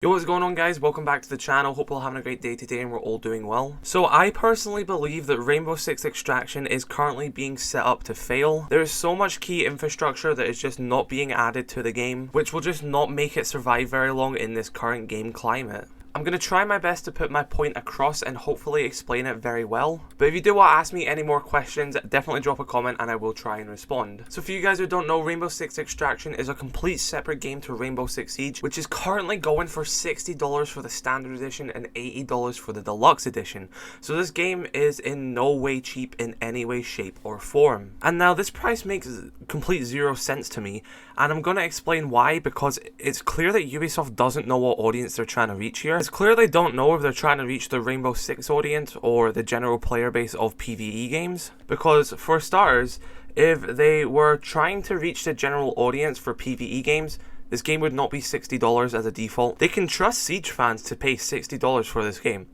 Yo, what's going on, guys? Welcome back to the channel. Hope we're all having a great day today and we're all doing well. So I personally believe that Rainbow Six Extraction is currently being set up to fail. There is so much key infrastructure that is just not being added to the game, which will just not make it survive very long in this current game climate. I'm going to try my best to put my point across and hopefully explain it very well. But if you do want to ask me any more questions, definitely drop a comment and I will try and respond. So for you guys who don't know, Rainbow Six Extraction is a complete separate game to Rainbow Six Siege, which is currently going for $60 for the standard edition and $80 for the deluxe edition. So this game is in no way cheap in any way, shape or form. And now this price makes complete zero sense to me, and I'm going to explain why, because it's clear that Ubisoft doesn't know what audience they're trying to reach here. It's clear they don't know if they're trying to reach the Rainbow Six audience or the general player base of PvE games. Because for starters, if they were trying to reach the general audience for PvE games, this game would not be $60 as a default. They can trust Siege fans to pay $60 for this game.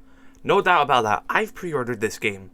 No doubt about that. I've pre-ordered this game.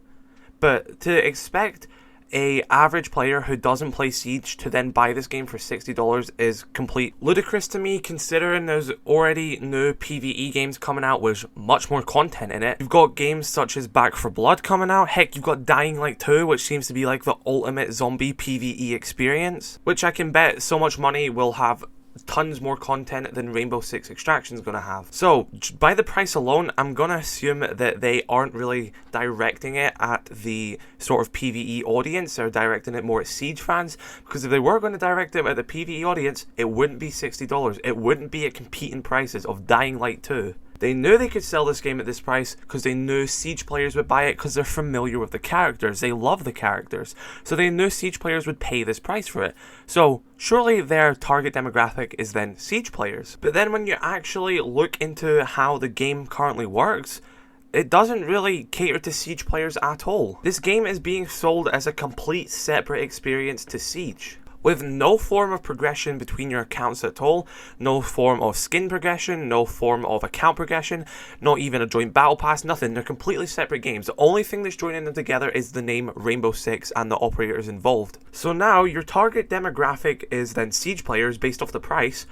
But to expect a average player who doesn't play Siege to then buy this game for $60 is complete ludicrous to me, considering there's already new PvE games coming out with much more content in it. You've got games such as Back 4 Blood coming out. Heck, you've got Dying Light 2, which seems to be like the ultimate zombie PvE experience, which I can bet so much money will have tons more content than Rainbow Six Extraction is going to have. So by the price alone, I'm going to assume that they aren't really directing it at the sort of PvE audience. They're directing it more at Siege fans, because if they were going to direct it at the PvE audience, it wouldn't be $60. It wouldn't be at competing prices of Dying Light 2. They knew they could sell this game at this price because they knew Siege players would buy it because they're familiar with the characters. They love the characters. So they knew Siege players would pay this price for it. So surely their target demographic is then Siege players. But then when you actually look into how the game currently works, it doesn't really cater to Siege players at all. This game is being sold as a complete separate experience to Siege, with no form of progression between your accounts at all, no form of skin progression, no form of account progression, not even a joint battle pass, nothing. They're completely separate games. The only thing that's joining them together is the name Rainbow Six and the operators involved. So now your target demographic is then Siege players based off the price,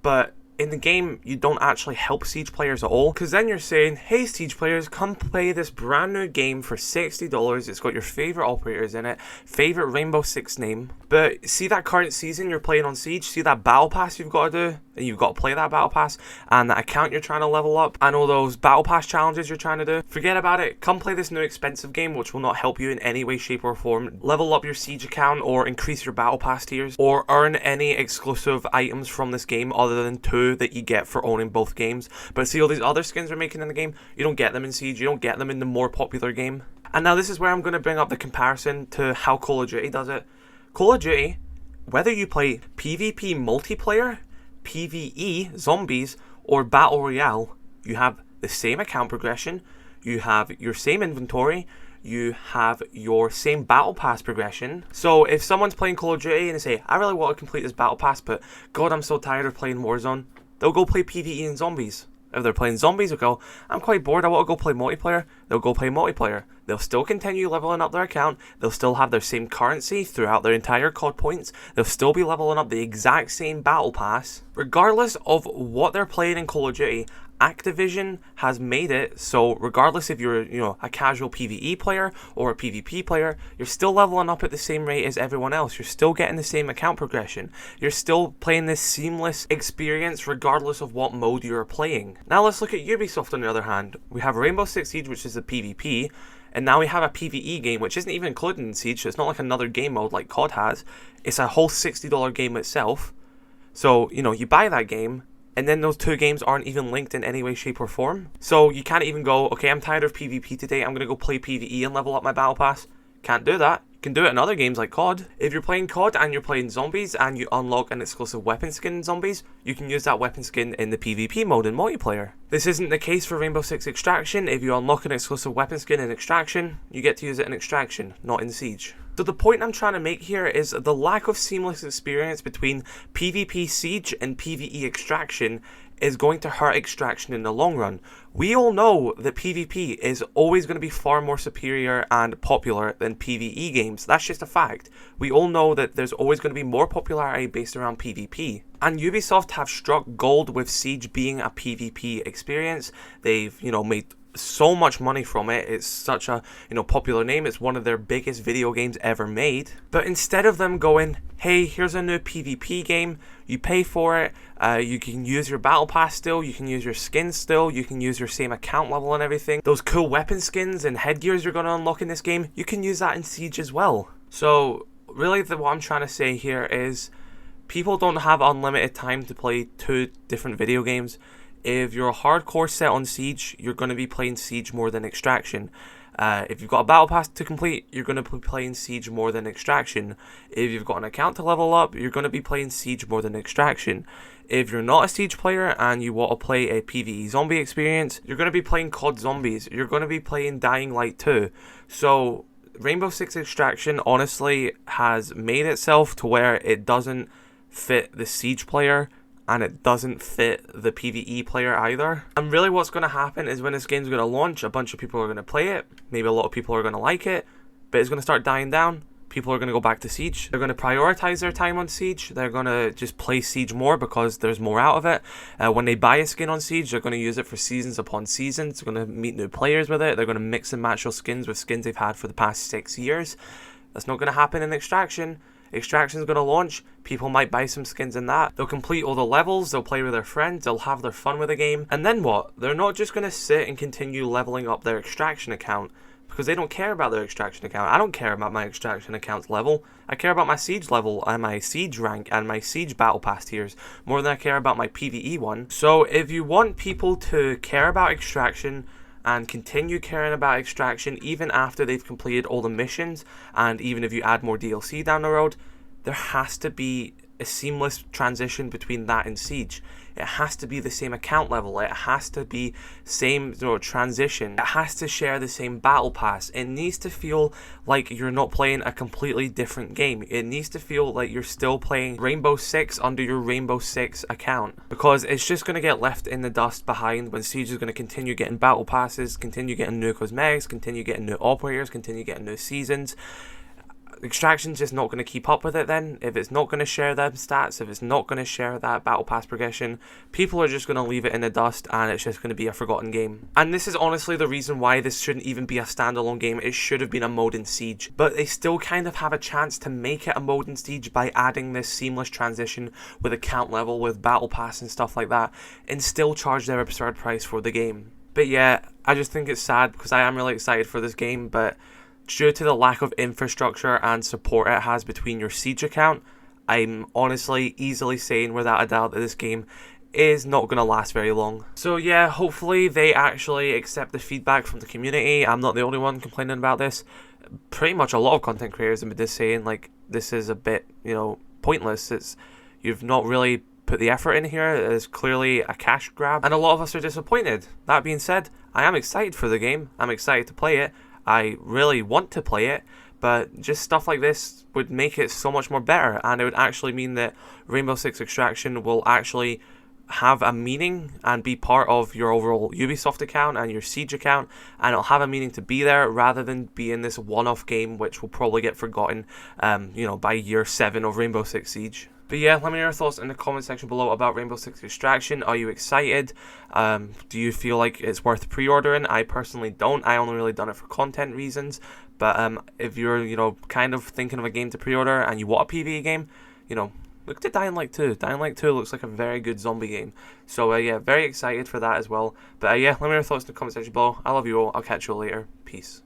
but in the game, you don't actually help Siege players at all, because then you're saying, hey Siege players, come play this brand new game for $60. It's got your favorite operators in it, favorite Rainbow Six name. But see that current season you're playing on Siege, see that battle pass you've got to do, and you've got to play that battle pass, and that account you're trying to level up, and all those battle pass challenges you're trying to do. Forget about it. Come play this new expensive game, which will not help you in any way, shape or form level up your Siege account or increase your battle pass tiers or earn any exclusive items from this game other than two that you get for owning both games. But see all these other skins they're making in the game, you don't get them in Siege, you don't get them in the more popular game. And now this is where I'm going to bring up the comparison to how Call of Duty does it. Call of Duty, whether you play PvP multiplayer, PvE zombies, or Battle Royale, you have the same account progression, you have your same inventory, you have your same battle pass progression. So if someone's playing Call of Duty and they say, I really want to complete this battle pass, but God, I'm so tired of playing Warzone, they'll go play PvE and zombies. If they're playing zombies, they'll go, I'm quite bored, I want to go play multiplayer. They'll go play multiplayer. They'll still continue leveling up their account. They'll still have their same currency throughout their entire COD points. They'll still be leveling up the exact same battle pass. Regardless of what they're playing in Call of Duty, Activision has made it so regardless if you're, a casual PvE player or a PvP player, you're still leveling up at the same rate as everyone else. You're still getting the same account progression. You're still playing this seamless experience regardless of what mode you're playing. Now let's look at Ubisoft on the other hand. We have Rainbow Six Siege, which is the PvP, and now we have a PvE game, which isn't even included in Siege, so it's not like another game mode like COD has. It's a whole $60 game itself. So, you buy that game, and then those two games aren't even linked in any way, shape, or form. So you can't even go, okay, I'm tired of PvP today, I'm going to go play PvE and level up my battle pass. Can't do that. You can do it in other games like COD. If you're playing COD and you're playing zombies and you unlock an exclusive weapon skin in zombies, you can use that weapon skin in the PvP mode in multiplayer. This isn't the case for Rainbow Six Extraction. If you unlock an exclusive weapon skin in Extraction, you get to use it in Extraction, not in Siege. So the point I'm trying to make here is the lack of seamless experience between PvP Siege and PvE Extraction is going to hurt Extraction in the long run. We all know that PvP is always going to be far more superior and popular than PvE games. That's just a fact. We all know that there's always going to be more popularity based around PvP. And Ubisoft have struck gold with Siege being a PvP experience. They've, made so much money from it. It's such a, popular name. It's one of their biggest video games ever made. But instead of them going, hey, here's a new PvP game, you pay for it, you can use your battle pass still, you can use your skins still, you can use your same account level and everything. Those cool weapon skins and headgears you're going to unlock in this game, you can use that in Siege as well. So really what I'm trying to say here is people don't have unlimited time to play 2 different video games. If you're hardcore set on Siege, you're going to be playing Siege more than Extraction. If you've got a battle pass to complete, you're going to be playing Siege more than Extraction. If you've got an account to level up, you're going to be playing Siege more than Extraction. If you're not a Siege player and you want to play a PvE zombie experience, you're going to be playing COD Zombies. You're going to be playing Dying Light 2. So Rainbow Six Extraction honestly has made itself to where it doesn't fit the Siege player, and it doesn't fit the PvE player either. And really what's going to happen is when this game's going to launch, a bunch of people are going to play it, maybe a lot of people are going to like it, but it's going to start dying down. People are going to go back to Siege. They're going to prioritize their time on Siege. They're going to just play Siege more because there's more out of it. When they buy a skin on Siege, they're going to use it for seasons upon seasons. They're going to meet new players with it. They're going to mix and match those skins with skins they've had for the past 6 years. That's not going to happen in Extraction. Extraction's going to launch, people might buy some skins in that, they'll complete all the levels, they'll play with their friends, they'll have their fun with the game, and then what? They're not just going to sit and continue leveling up their Extraction account, because they don't care about their Extraction account. I don't care about my Extraction account's level, I care about my Siege level, and my Siege rank, and my Siege battle pass tiers, more than I care about my PvE one. So if you want people to care about Extraction, and continue caring about Extraction even after they've completed all the missions, and even if you add more DLC down the road, there has to be a seamless transition between that and Siege. It has to be the same account level, it has to be same transition, it has to share the same battle pass. It needs to feel like you're not playing a completely different game. It needs to feel like you're still playing Rainbow Six under your Rainbow Six account, because it's just going to get left in the dust behind when Siege is going to continue getting battle passes, continue getting new cosmetics, continue getting new operators, continue getting new seasons. Extraction's just not going to keep up with it then. If it's not going to share them stats, if it's not going to share that battle pass progression, people are just going to leave it in the dust and it's just going to be a forgotten game. And this is honestly the reason why this shouldn't even be a standalone game. It should have been a mode in Siege. But they still kind of have a chance to make it a mode in Siege by adding this seamless transition with account level, with battle pass and stuff like that, and still charge their absurd price for the game. But yeah, I just think it's sad because I am really excited for this game, but due to the lack of infrastructure and support it has between your Siege account, I'm honestly easily saying without a doubt that this game is not going to last very long. So yeah, hopefully they actually accept the feedback from the community. I'm not the only one complaining about this. Pretty much a lot of content creators have been just saying like this is a bit, pointless. You've not really put the effort in here. It's clearly a cash grab, and a lot of us are disappointed. That being said, I am excited for the game. I'm excited to play it. I really want to play it, but just stuff like this would make it so much more better, and it would actually mean that Rainbow Six Extraction will actually have a meaning and be part of your overall Ubisoft account and your Siege account, and it'll have a meaning to be there rather than be in this one-off game which will probably get forgotten by year 7 of Rainbow Six Siege. But yeah, let me know your thoughts in the comment section below about Rainbow Six Extraction. Are you excited? Do you feel like it's worth pre-ordering? I personally don't. I only really done it for content reasons. But if you're, kind of thinking of a game to pre-order and you want a PvE game, look to Dying Light 2. Dying Light 2 looks like a very good zombie game. So yeah, very excited for that as well. But yeah, let me know your thoughts in the comment section below. I love you all. I'll catch you all later. Peace.